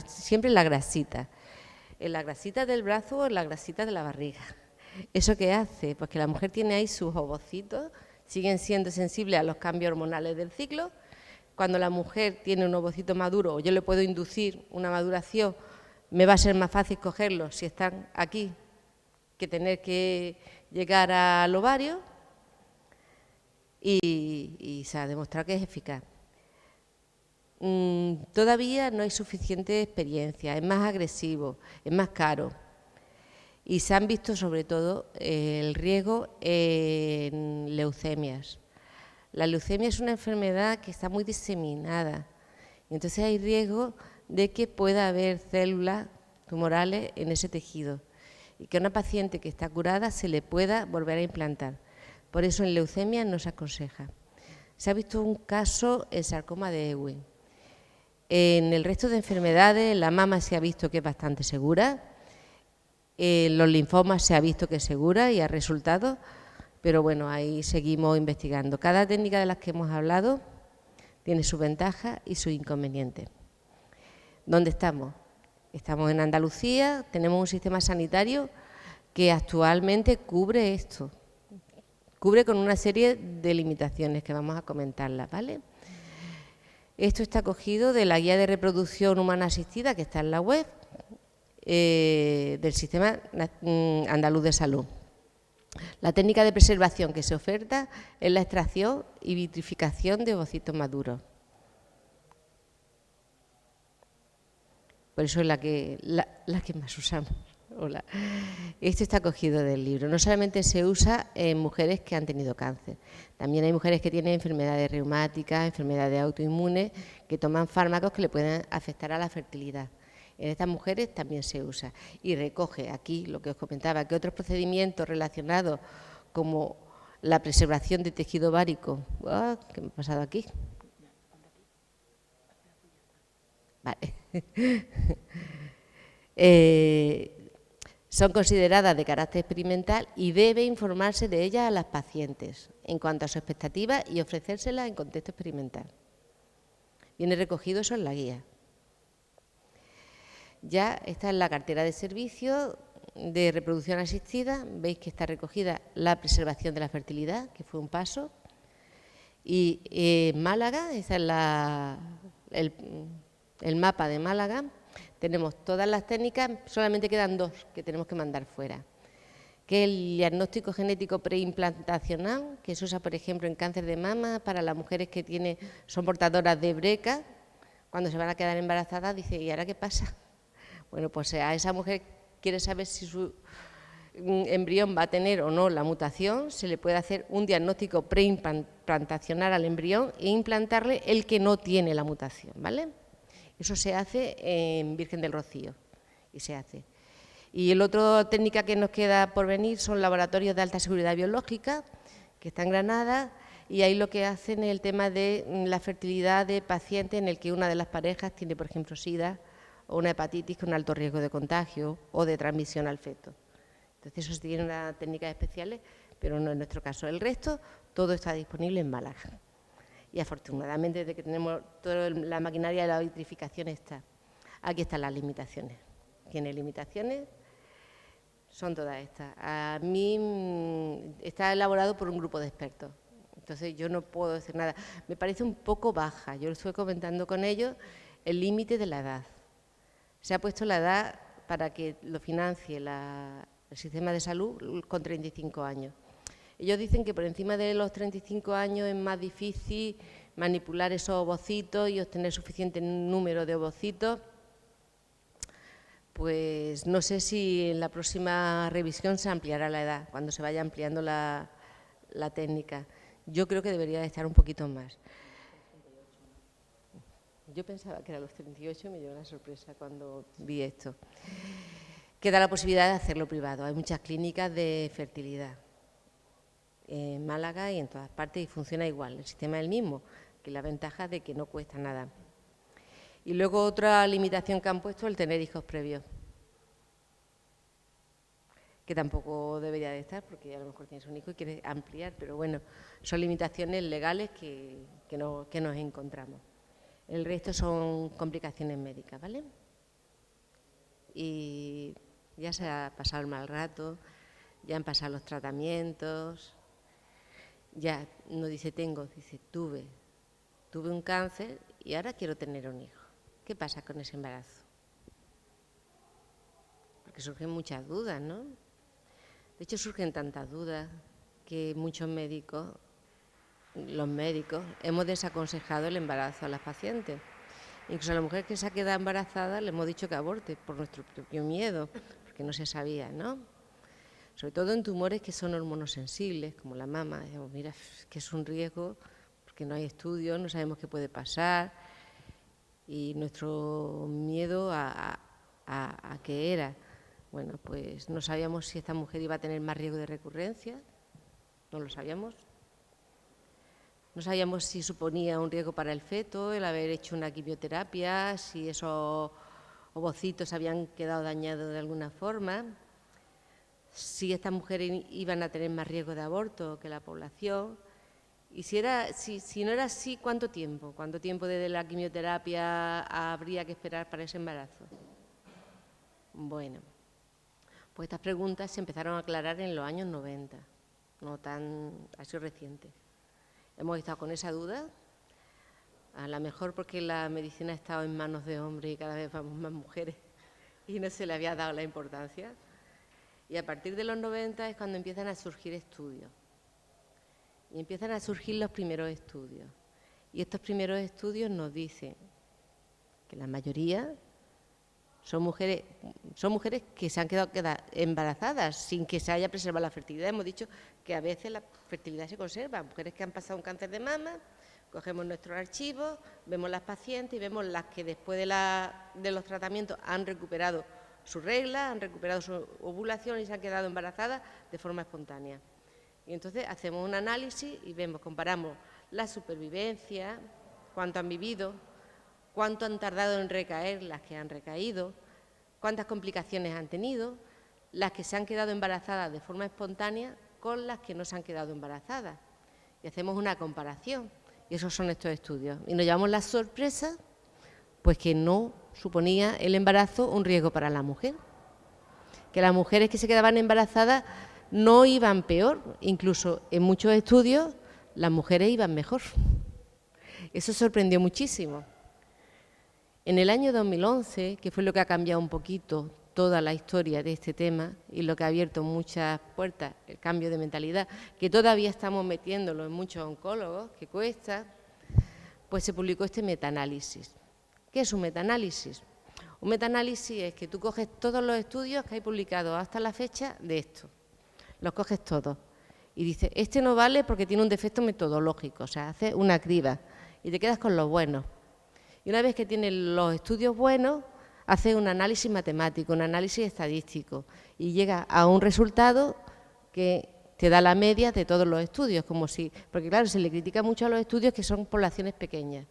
siempre la grasita. En la grasita del brazo o en la grasita de la barriga. ¿Eso qué hace? Pues que la mujer tiene ahí sus ovocitos, siguen siendo sensibles a los cambios hormonales del ciclo. Cuando la mujer tiene un ovocito maduro o yo le puedo inducir una maduración, me va a ser más fácil cogerlos si están aquí que tener que llegar al ovario y se ha demostrado que es eficaz. Todavía no hay suficiente experiencia, es más agresivo, es más caro y se han visto sobre todo el riesgo en leucemias. La leucemia es una enfermedad que está muy diseminada y entonces hay riesgo de que pueda haber células tumorales en ese tejido y que a una paciente que está curada se le pueda volver a implantar. Por eso en leucemia no se aconseja. Se ha visto un caso en sarcoma de Ewing. En el resto de enfermedades la mama se ha visto que es bastante segura, los linfomas se ha visto que es segura y ha resultado, pero bueno, ahí seguimos investigando. Cada técnica de las que hemos hablado tiene su ventaja y su inconveniente. ¿Dónde estamos? Estamos en Andalucía, tenemos un sistema sanitario que actualmente cubre esto, cubre con una serie de limitaciones que vamos a comentarlas, ¿vale? Esto está cogido de la guía de reproducción humana asistida que está en la web del Sistema Andaluz de Salud. La técnica de preservación que se oferta es la extracción y vitrificación de ovocitos maduros. Por eso es la que más usamos. Hola. Esto está cogido del libro. No solamente se usa en mujeres que han tenido cáncer, también hay mujeres que tienen enfermedades reumáticas, enfermedades autoinmunes, que toman fármacos que le pueden afectar a la fertilidad. En estas mujeres también se usa y recoge aquí lo que os comentaba, que otros procedimientos relacionados como la preservación de tejido ovárico. ¿Qué me ha pasado aquí? Vale. Son consideradas de carácter experimental y debe informarse de ellas a las pacientes en cuanto a su expectativa y ofrecérselas en contexto experimental. Viene recogido eso en la guía. Ya está en la cartera de servicios de reproducción asistida, veis que está recogida la preservación de la fertilidad, que fue un paso, y en Málaga, esa es el mapa de Málaga, tenemos todas las técnicas, solamente quedan dos que tenemos que mandar fuera, que es el diagnóstico genético preimplantacional, que se usa, por ejemplo, en cáncer de mama, para las mujeres que son portadoras de BRCA, cuando se van a quedar embarazadas, dice, ¿y ahora qué pasa? Bueno, pues a esa mujer quiere saber si su embrión va a tener o no la mutación, se le puede hacer un diagnóstico preimplantacional al embrión e implantarle el que no tiene la mutación, ¿vale? Eso se hace en Virgen del Rocío y se hace. Y la otra técnica que nos queda por venir son laboratorios de alta seguridad biológica, que está en Granada, y ahí lo que hacen es el tema de la fertilidad de pacientes en el que una de las parejas tiene, por ejemplo, SIDA, o una hepatitis con alto riesgo de contagio o de transmisión al feto. Entonces, eso tiene unas técnicas especiales, pero no en nuestro caso. El resto, todo está disponible en Málaga. Y afortunadamente, desde que tenemos toda la maquinaria de la vitrificación está. Aquí están las limitaciones. Tiene limitaciones, son todas estas. A mí está elaborado por un grupo de expertos. Entonces, yo no puedo decir nada. Me parece un poco baja. Yo lo estuve comentando con ellos, el límite de la edad. Se ha puesto la edad para que lo financie el sistema de salud con 35 años. Ellos dicen que por encima de los 35 años es más difícil manipular esos ovocitos y obtener suficiente número de ovocitos. Pues no sé si en la próxima revisión se ampliará la edad, cuando se vaya ampliando la técnica. Yo creo que debería de estar un poquito más. Yo pensaba que era los 38 y me llevó una sorpresa cuando vi esto. Queda la posibilidad de hacerlo privado. Hay muchas clínicas de fertilidad en Málaga y en todas partes y funciona igual. El sistema es el mismo, que la ventaja de que no cuesta nada. Y luego otra limitación que han puesto es el tener hijos previos, que tampoco debería de estar porque a lo mejor tienes un hijo y quieres ampliar, pero bueno, son limitaciones legales que nos encontramos. El resto son complicaciones médicas, ¿vale? Y ya se ha pasado el mal rato, ya han pasado los tratamientos, ya no dice tengo, dice tuve un cáncer y ahora quiero tener un hijo. ¿Qué pasa con ese embarazo? Porque surgen muchas dudas, ¿no? De hecho, surgen tantas dudas que muchos médicos, los médicos, hemos desaconsejado el embarazo a las pacientes. Incluso a la mujer que se ha quedado embarazada le hemos dicho que aborte por nuestro propio miedo, porque no se sabía, ¿no? Sobre todo en tumores que son hormonosensibles, como la mama. Digamos, mira, que es un riesgo porque no hay estudios, no sabemos qué puede pasar y nuestro miedo a qué era. Bueno, pues no sabíamos si esta mujer iba a tener más riesgo de recurrencia, no lo sabíamos. No sabíamos si suponía un riesgo para el feto el haber hecho una quimioterapia, si esos ovocitos habían quedado dañados de alguna forma, si estas mujeres iban a tener más riesgo de aborto que la población, y si no era así, ¿cuánto tiempo? ¿Cuánto tiempo desde la quimioterapia habría que esperar para ese embarazo? Bueno, pues estas preguntas se empezaron a aclarar en los años 90, no tan así reciente. Hemos estado con esa duda, a lo mejor porque la medicina ha estado en manos de hombres y cada vez vamos más mujeres y no se le había dado la importancia. Y a partir de los 90 es cuando empiezan a surgir estudios. Y empiezan a surgir los primeros estudios. Y estos primeros estudios nos dicen que la mayoría son mujeres que se han quedado embarazadas sin que se haya preservado la fertilidad. Hemos dicho que a veces la fertilidad se conserva. Mujeres que han pasado un cáncer de mama, cogemos nuestros archivos, vemos las pacientes y vemos las que después de los tratamientos han recuperado su regla, han recuperado su ovulación y se han quedado embarazadas de forma espontánea. Y entonces hacemos un análisis y comparamos la supervivencia, cuánto han vivido, cuánto han tardado en recaer las que han recaído, cuántas complicaciones han tenido, las que se han quedado embarazadas de forma espontánea con las que no se han quedado embarazadas. Y hacemos una comparación, y esos son estos estudios. Y nos llevamos la sorpresa, pues que no suponía el embarazo un riesgo para la mujer, que las mujeres que se quedaban embarazadas no iban peor, incluso en muchos estudios las mujeres iban mejor. Eso sorprendió muchísimo. En el año 2011, que fue lo que ha cambiado un poquito toda la historia de este tema y lo que ha abierto muchas puertas, el cambio de mentalidad, que todavía estamos metiéndolo en muchos oncólogos, que cuesta, pues se publicó este metaanálisis. ¿Qué es un metaanálisis? Un metaanálisis es que tú coges todos los estudios que hay publicados hasta la fecha de esto, los coges todos y dices, este no vale porque tiene un defecto metodológico, o sea, haces una criba y te quedas con los buenos. Y una vez que tienes los estudios buenos, haces un análisis matemático, un análisis estadístico y llegas a un resultado que te da la media de todos los estudios, porque claro, se le critica mucho a los estudios que son poblaciones pequeñas,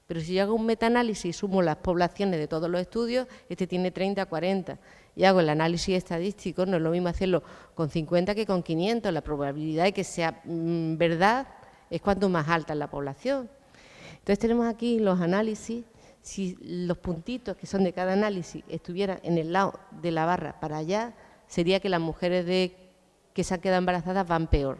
pero si yo hago un metaanálisis y sumo las poblaciones de todos los estudios, este tiene 30, 40, y hago el análisis estadístico, no es lo mismo hacerlo con 50 que con 500, la probabilidad de que sea verdad es cuanto más alta es la población. Entonces tenemos aquí los análisis, si los puntitos que son de cada análisis estuvieran en el lado de la barra para allá, sería que las mujeres que se han quedado embarazadas van peor.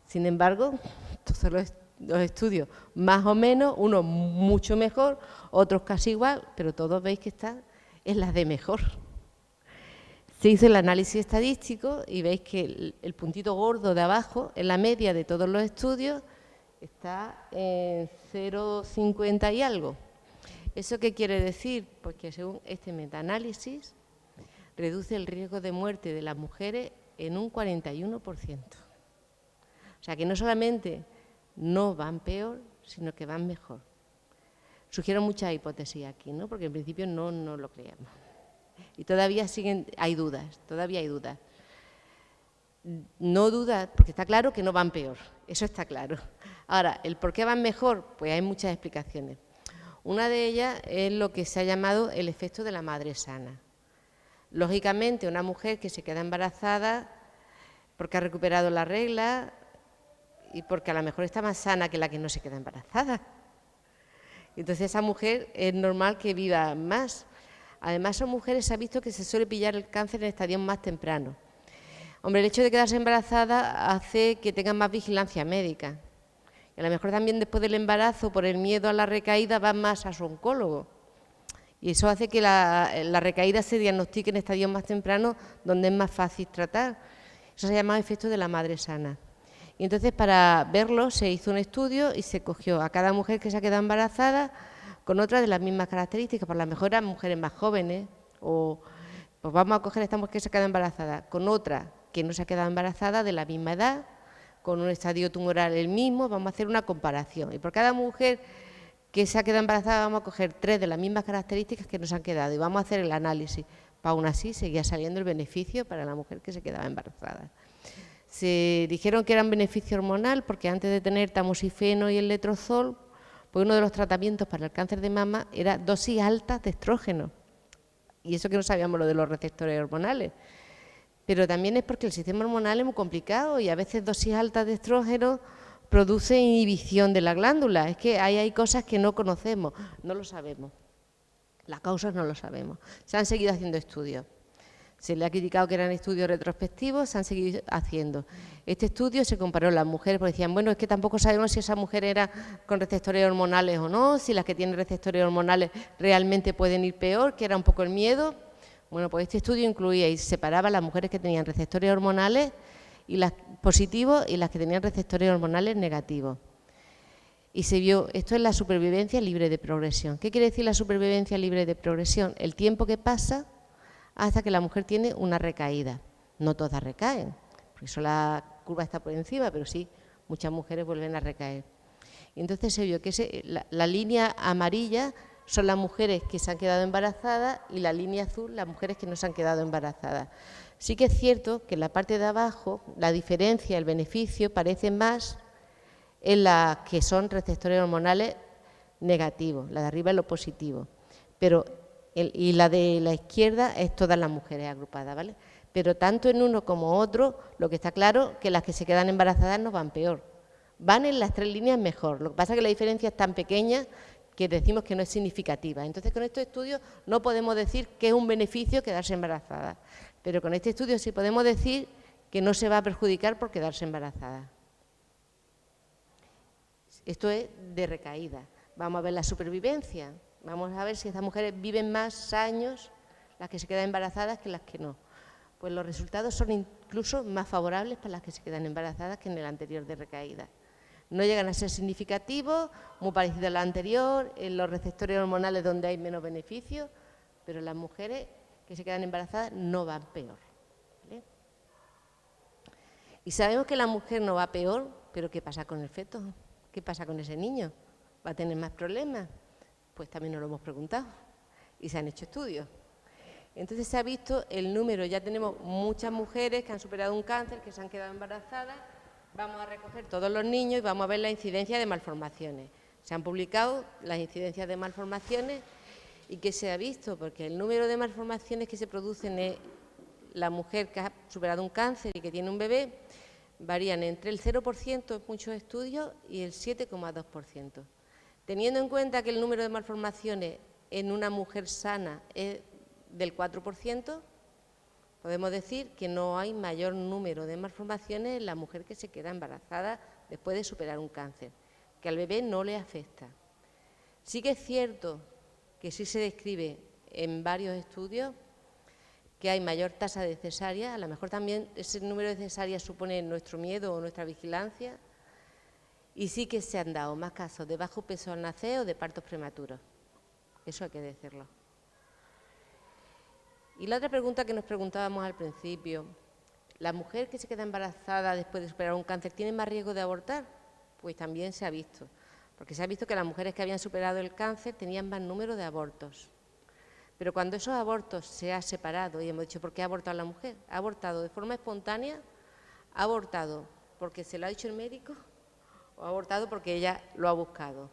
Sin embargo, todos los estudios más o menos, unos mucho mejor, otros casi igual, pero todos veis que están en las de mejor. Se hizo el análisis estadístico y veis que el puntito gordo de abajo, en la media de todos los estudios, está en 0,50 y algo. ¿Eso qué quiere decir? Pues que según este metaanálisis reduce el riesgo de muerte de las mujeres en un 41%. O sea que no solamente no van peor, sino que van mejor. Surgieron muchas hipótesis aquí, ¿no? Porque en principio no lo creíamos. Y todavía hay dudas, todavía hay dudas. No dudas, porque está claro que no van peor, eso está claro. Ahora, ¿el por qué van mejor? Pues hay muchas explicaciones. Una de ellas es lo que se ha llamado el efecto de la madre sana. Lógicamente, una mujer que se queda embarazada porque ha recuperado la regla y porque a lo mejor está más sana que la que no se queda embarazada. Entonces, esa mujer es normal que viva más. Además, son mujeres, se ha visto que se suele pillar el cáncer en estadios más tempranos. Hombre, el hecho de quedarse embarazada hace que tengan más vigilancia médica. Y a lo mejor también después del embarazo, por el miedo a la recaída, van más a su oncólogo. Y eso hace que la recaída se diagnostique en estadios más tempranos, donde es más fácil tratar. Eso se llama efecto de la madre sana. Y entonces, para verlo, se hizo un estudio y se cogió a cada mujer que se ha quedado embarazada con otra de las mismas características. Por lo mejor eran mujeres más jóvenes, o pues vamos a coger a esta mujer que se ha quedado embarazada con otra que no se ha quedado embarazada de la misma edad, con un estadio tumoral el mismo, vamos a hacer una comparación. Y por cada mujer que se ha quedado embarazada vamos a coger 3 de las mismas características que nos han quedado y vamos a hacer el análisis. Aún así seguía saliendo el beneficio para la mujer que se quedaba embarazada. Se dijeron que era un beneficio hormonal porque antes de tener tamoxifeno y el letrozol, pues uno de los tratamientos para el cáncer de mama era dosis altas de estrógeno. Y eso que no sabíamos lo de los receptores hormonales. Pero también es porque el sistema hormonal es muy complicado y a veces dosis altas de estrógeno produce inhibición de la glándula. Es que hay cosas que no conocemos, no lo sabemos. Las causas no lo sabemos. Se han seguido haciendo estudios. Se le ha criticado que eran estudios retrospectivos, se han seguido haciendo. Este estudio se comparó a las mujeres, porque decían, bueno, es que tampoco sabemos si esa mujer era con receptores hormonales o no, si las que tienen receptores hormonales realmente pueden ir peor, que era un poco el miedo. Bueno, pues este estudio incluía y separaba a las mujeres que tenían receptores hormonales y las positivos y las que tenían receptores hormonales negativos. Y se vio, esto es la supervivencia libre de progresión. ¿Qué quiere decir la supervivencia libre de progresión? El tiempo que pasa hasta que la mujer tiene una recaída. No todas recaen, por eso la curva está por encima, pero sí, muchas mujeres vuelven a recaer. Y entonces se vio que la línea amarilla son las mujeres que se han quedado embarazadas y la línea azul las mujeres que no se han quedado embarazadas. Sí que es cierto que en la parte de abajo la diferencia, el beneficio parece más en las que son receptores hormonales negativos, la de arriba es lo positivo, pero y la de la izquierda es todas las mujeres agrupadas, ¿vale? Pero tanto en uno como otro, lo que está claro que las que se quedan embarazadas no van peor, van en las 3 líneas mejor. Lo que pasa es que la diferencia es tan pequeña que decimos que no es significativa. Entonces, con estos estudios no podemos decir que es un beneficio quedarse embarazada, pero con este estudio sí podemos decir que no se va a perjudicar por quedarse embarazada. Esto es de recaída. Vamos a ver la supervivencia. Vamos a ver si estas mujeres viven más años, las que se quedan embarazadas, que las que no. Pues los resultados son incluso más favorables para las que se quedan embarazadas que en el anterior de recaída. No llegan a ser significativos, muy parecido al anterior, en los receptores hormonales donde hay menos beneficios, pero las mujeres que se quedan embarazadas no van peor, ¿vale? Y sabemos que la mujer no va peor, pero ¿qué pasa con el feto? ¿Qué pasa con ese niño? ¿Va a tener más problemas? Pues también nos lo hemos preguntado y se han hecho estudios. Entonces se ha visto el número, ya tenemos muchas mujeres que han superado un cáncer, que se han quedado embarazadas, vamos a recoger todos los niños y vamos a ver la incidencia de malformaciones. Se han publicado las incidencias de malformaciones y ¿qué se ha visto? Porque el número de malformaciones que se producen en la mujer que ha superado un cáncer y que tiene un bebé varían entre el 0% en muchos estudios y el 7,2%. Teniendo en cuenta que el número de malformaciones en una mujer sana es del 4%, podemos decir que no hay mayor número de malformaciones en la mujer que se queda embarazada después de superar un cáncer, que al bebé no le afecta. Sí que es cierto que sí se describe en varios estudios que hay mayor tasa de cesárea, a lo mejor también ese número de cesáreas supone nuestro miedo o nuestra vigilancia, y sí que se han dado más casos de bajo peso al nacer o de partos prematuros. Eso hay que decirlo. Y la otra pregunta que nos preguntábamos al principio, ¿la mujer que se queda embarazada después de superar un cáncer tiene más riesgo de abortar? Pues también se ha visto, porque se ha visto que las mujeres que habían superado el cáncer tenían más número de abortos. Pero cuando esos abortos se han separado y hemos dicho, ¿por qué ha abortado la mujer? ¿Ha abortado de forma espontánea? ¿Ha abortado porque se lo ha dicho el médico? ¿O ha abortado porque ella lo ha buscado?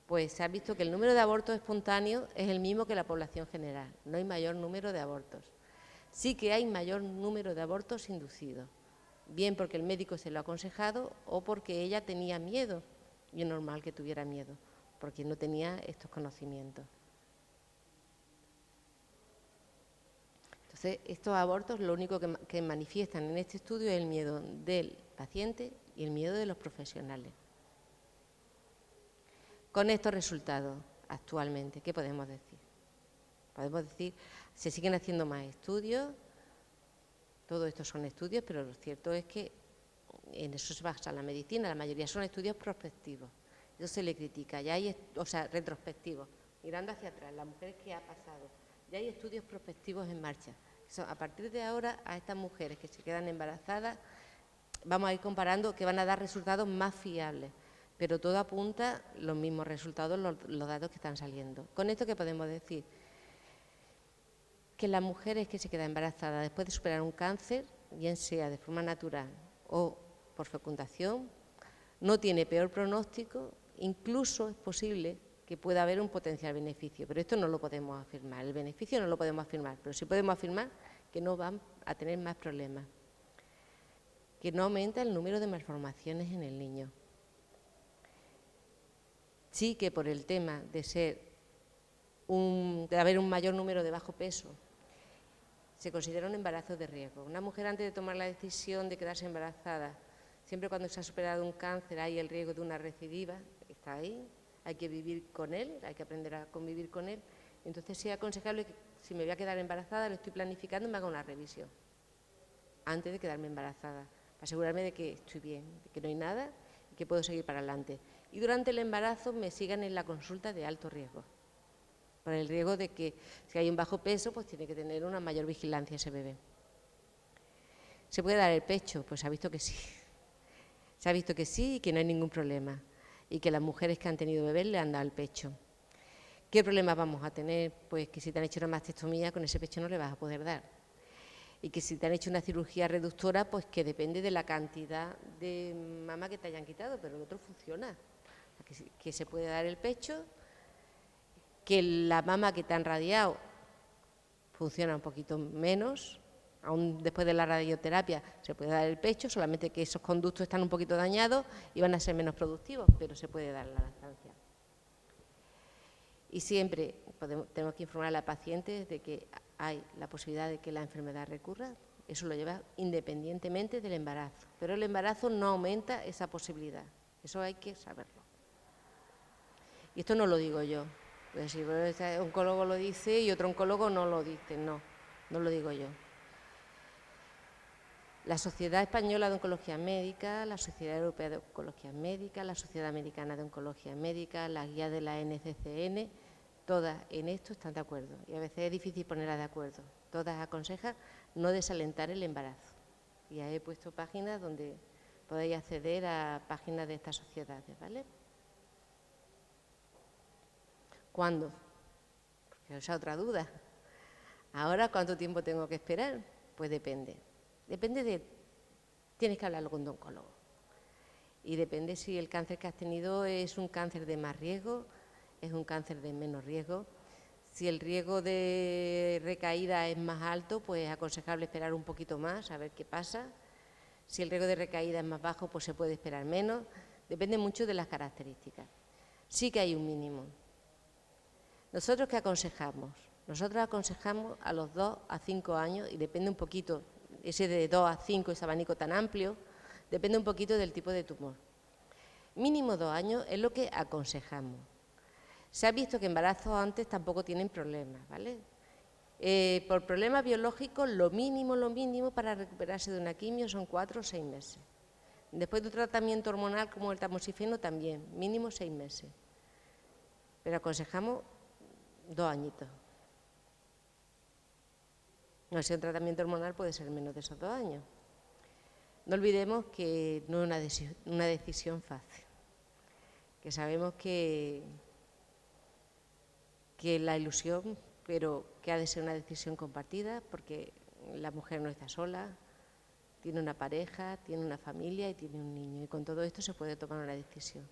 Pues se ha visto que el número de abortos espontáneos es el mismo que la población general. No hay mayor número de abortos. Sí que hay mayor número de abortos inducidos, bien porque el médico se lo ha aconsejado o porque ella tenía miedo, y es normal que tuviera miedo, porque no tenía estos conocimientos. Entonces, estos abortos lo único que manifiestan en este estudio es el miedo del paciente y el miedo de los profesionales. Con estos resultados, actualmente, ¿qué podemos decir? Podemos decir, se siguen haciendo más estudios, todo esto son estudios, pero lo cierto es que en eso se basa la medicina, la mayoría son estudios prospectivos. Eso se le critica, ya hay, retrospectivos, mirando hacia atrás, las mujeres que ha pasado. Ya hay estudios prospectivos en marcha. A partir de ahora, a estas mujeres que se quedan embarazadas, vamos a ir comparando que van a dar resultados más fiables, pero todo apunta los mismos resultados, los datos que están saliendo. ¿Con esto qué podemos decir? Que las mujeres que se quedan embarazadas después de superar un cáncer, bien sea de forma natural o por fecundación, no tiene peor pronóstico, incluso es posible que pueda haber un potencial beneficio, pero esto no lo podemos afirmar, el beneficio no lo podemos afirmar, pero sí podemos afirmar que no van a tener más problemas, que no aumenta el número de malformaciones en el niño. Sí que por el tema de haber un mayor número de bajo peso, se considera un embarazo de riesgo. Una mujer antes de tomar la decisión de quedarse embarazada, siempre cuando se ha superado un cáncer hay el riesgo de una recidiva, está ahí, hay que vivir con él, hay que aprender a convivir con él. Entonces sí es aconsejable que si me voy a quedar embarazada, lo estoy planificando, me haga una revisión antes de quedarme embarazada, para asegurarme de que estoy bien, de que no hay nada y que puedo seguir para adelante. Y durante el embarazo me sigan en la consulta de alto riesgo, por el riesgo de que si hay un bajo peso, pues tiene que tener una mayor vigilancia ese bebé. ¿Se puede dar el pecho? Pues se ha visto que sí. Se ha visto que sí y que no hay ningún problema. Y que las mujeres que han tenido bebés le han dado el pecho. ¿Qué problemas vamos a tener? Pues que si te han hecho una mastectomía, con ese pecho no le vas a poder dar. Y que si te han hecho una cirugía reductora, pues que depende de la cantidad de mama que te hayan quitado, pero el otro funciona. Que se puede dar el pecho, que la mama que te han radiado funciona un poquito menos, aún después de la radioterapia se puede dar el pecho, solamente que esos conductos están un poquito dañados y van a ser menos productivos, pero se puede dar la lactancia. Y siempre tenemos que informar a la paciente de que hay la posibilidad de que la enfermedad recurra, eso lo lleva independientemente del embarazo, pero el embarazo no aumenta esa posibilidad, eso hay que saberlo. Y esto no lo digo yo. Pues si un oncólogo lo dice y otro oncólogo no lo dice, no lo digo yo. La Sociedad Española de Oncología Médica, la Sociedad Europea de Oncología Médica, la Sociedad Americana de Oncología Médica, la guía de la NCCN, todas en esto están de acuerdo y a veces es difícil ponerlas de acuerdo. Todas aconsejan no desalentar el embarazo. Y ahí he puesto páginas donde podéis acceder a páginas de estas sociedades, ¿vale? ¿Cuándo? Porque esa es otra duda. ¿Ahora cuánto tiempo tengo que esperar? Pues depende. Tienes que hablarlo con tu oncólogo. Y depende si el cáncer que has tenido es un cáncer de más riesgo, es un cáncer de menos riesgo. Si el riesgo de recaída es más alto, pues es aconsejable esperar un poquito más, a ver qué pasa. Si el riesgo de recaída es más bajo, pues se puede esperar menos. Depende mucho de las características. Sí que hay un mínimo. ¿Nosotros qué aconsejamos? Nosotros aconsejamos a los 2 a 5 años, y depende un poquito, ese de 2 a 5, ese abanico tan amplio, depende un poquito del tipo de tumor. Mínimo 2 años es lo que aconsejamos. Se ha visto que embarazos antes tampoco tienen problemas, ¿vale? Por problemas biológicos, lo mínimo para recuperarse de una quimio son 4 o 6 meses. Después de un tratamiento hormonal como el tamoxifeno también, mínimo 6 meses. Pero aconsejamos 2 añitos. No sé, un tratamiento hormonal puede ser menos de esos 2 años. No olvidemos que no es una decisión fácil, que sabemos que la ilusión, pero que ha de ser una decisión compartida, porque la mujer no está sola, tiene una pareja, tiene una familia y tiene un niño, y con todo esto se puede tomar una decisión.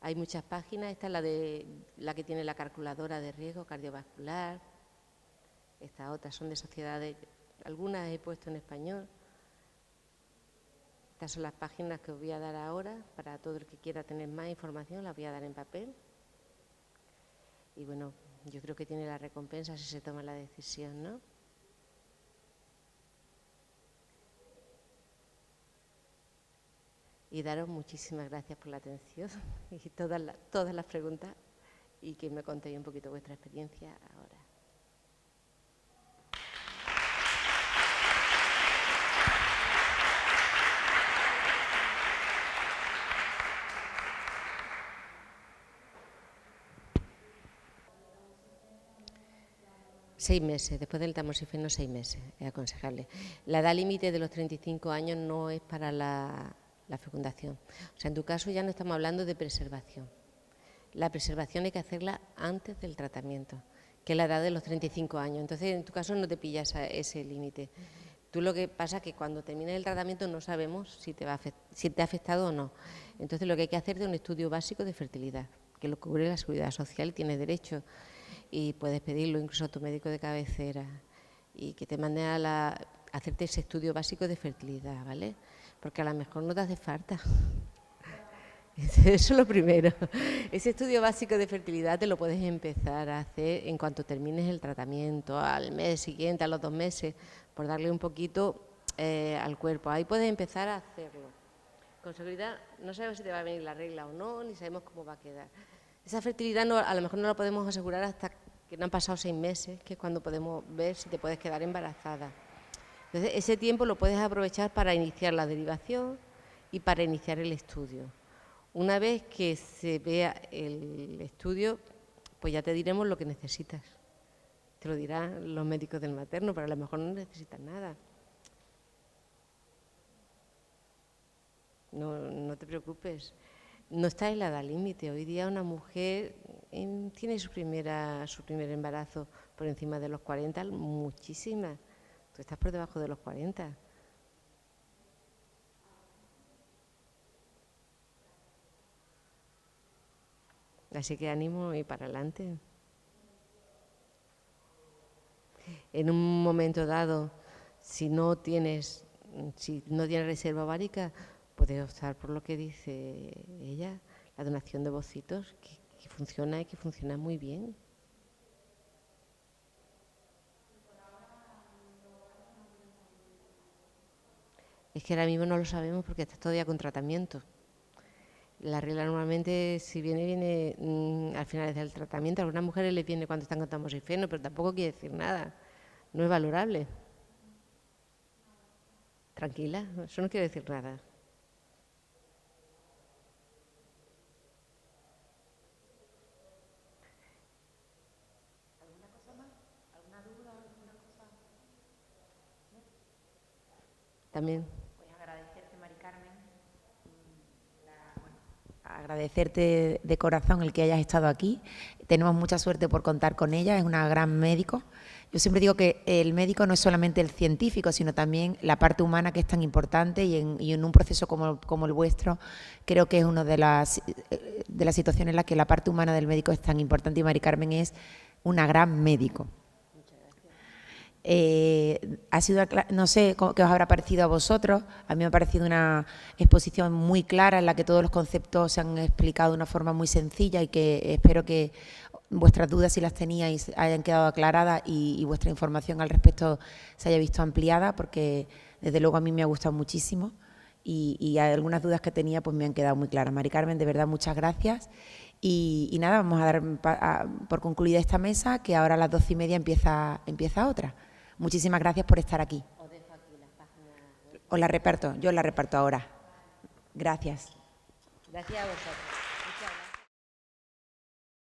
Hay muchas páginas, esta es la que tiene la calculadora de riesgo cardiovascular, estas otras son de sociedades, algunas he puesto en español. Estas son las páginas que os voy a dar ahora, para todo el que quiera tener más información, las voy a dar en papel. Y bueno, yo creo que tiene la recompensa si se toma la decisión, ¿no? Y daros muchísimas gracias por la atención y todas las preguntas, y que me contéis un poquito vuestra experiencia ahora. 6 meses, después del tamoxifeno 6 meses, es aconsejable. La edad límite de los 35 años no es para la fecundación. O sea, en tu caso ya no estamos hablando de preservación. La preservación hay que hacerla antes del tratamiento, que es la edad de los 35 años. Entonces, en tu caso no te pillas a ese límite. Tú lo que pasa es que cuando termines el tratamiento no sabemos si te ha afectado o no. Entonces, lo que hay que hacer es un estudio básico de fertilidad, que lo cubre la Seguridad Social y tienes derecho. Y puedes pedirlo incluso a tu médico de cabecera y que te mande a hacerte ese estudio básico de fertilidad, ¿vale? Porque a lo mejor no te hace falta. Eso es lo primero. Ese estudio básico de fertilidad te lo puedes empezar a hacer en cuanto termines el tratamiento, al mes siguiente, a los 2 meses, por darle un poquito al cuerpo. Ahí puedes empezar a hacerlo. Con seguridad no sabemos si te va a venir la regla o no, ni sabemos cómo va a quedar. Esa fertilidad a lo mejor no la podemos asegurar hasta que no han pasado 6 meses, que es cuando podemos ver si te puedes quedar embarazada. Entonces, ese tiempo lo puedes aprovechar para iniciar la derivación y para iniciar el estudio. Una vez que se vea el estudio, pues ya te diremos lo que necesitas. Te lo dirán los médicos del materno, pero a lo mejor no necesitas nada. No te preocupes. No está en la edad límite. Hoy día una mujer tiene su primer embarazo por encima de los 40, muchísimas. Tú estás por debajo de los 40. Así que ánimo y para adelante. En un momento dado, si no tienes reserva ovárica, puedes optar por lo que dice ella, la donación de ovocitos, que funciona y que funciona muy bien. Es que ahora mismo no lo sabemos porque estás todavía con tratamiento. La regla normalmente, si viene al final del tratamiento. A algunas mujeres les viene cuando están con tamoxifeno, pero tampoco quiere decir nada. No es valorable. Tranquila, eso no quiere decir nada. ¿Alguna cosa más? ¿Alguna duda? ¿Alguna cosa? También. Agradecerte de corazón el que hayas estado aquí. Tenemos mucha suerte por contar con ella, es una gran médico. Yo siempre digo que el médico no es solamente el científico, sino también la parte humana, que es tan importante, y en un proceso como el vuestro, creo que es una de las situaciones en las que la parte humana del médico es tan importante, y Mari Carmen es una gran médico. No sé qué os habrá parecido a vosotros. A mí me ha parecido una exposición muy clara en la que todos los conceptos se han explicado de una forma muy sencilla, y que espero que vuestras dudas, si las teníais, hayan quedado aclaradas y vuestra información al respecto se haya visto ampliada, porque desde luego a mí me ha gustado muchísimo y algunas dudas que tenía pues me han quedado muy claras. Mari Carmen, de verdad, muchas gracias. Y nada, vamos a dar por concluida esta mesa, que ahora a las 12:30 empieza otra. Muchísimas gracias por estar aquí. Os dejo aquí las páginas. Os la reparto, yo la reparto ahora. Gracias. Gracias a vosotros.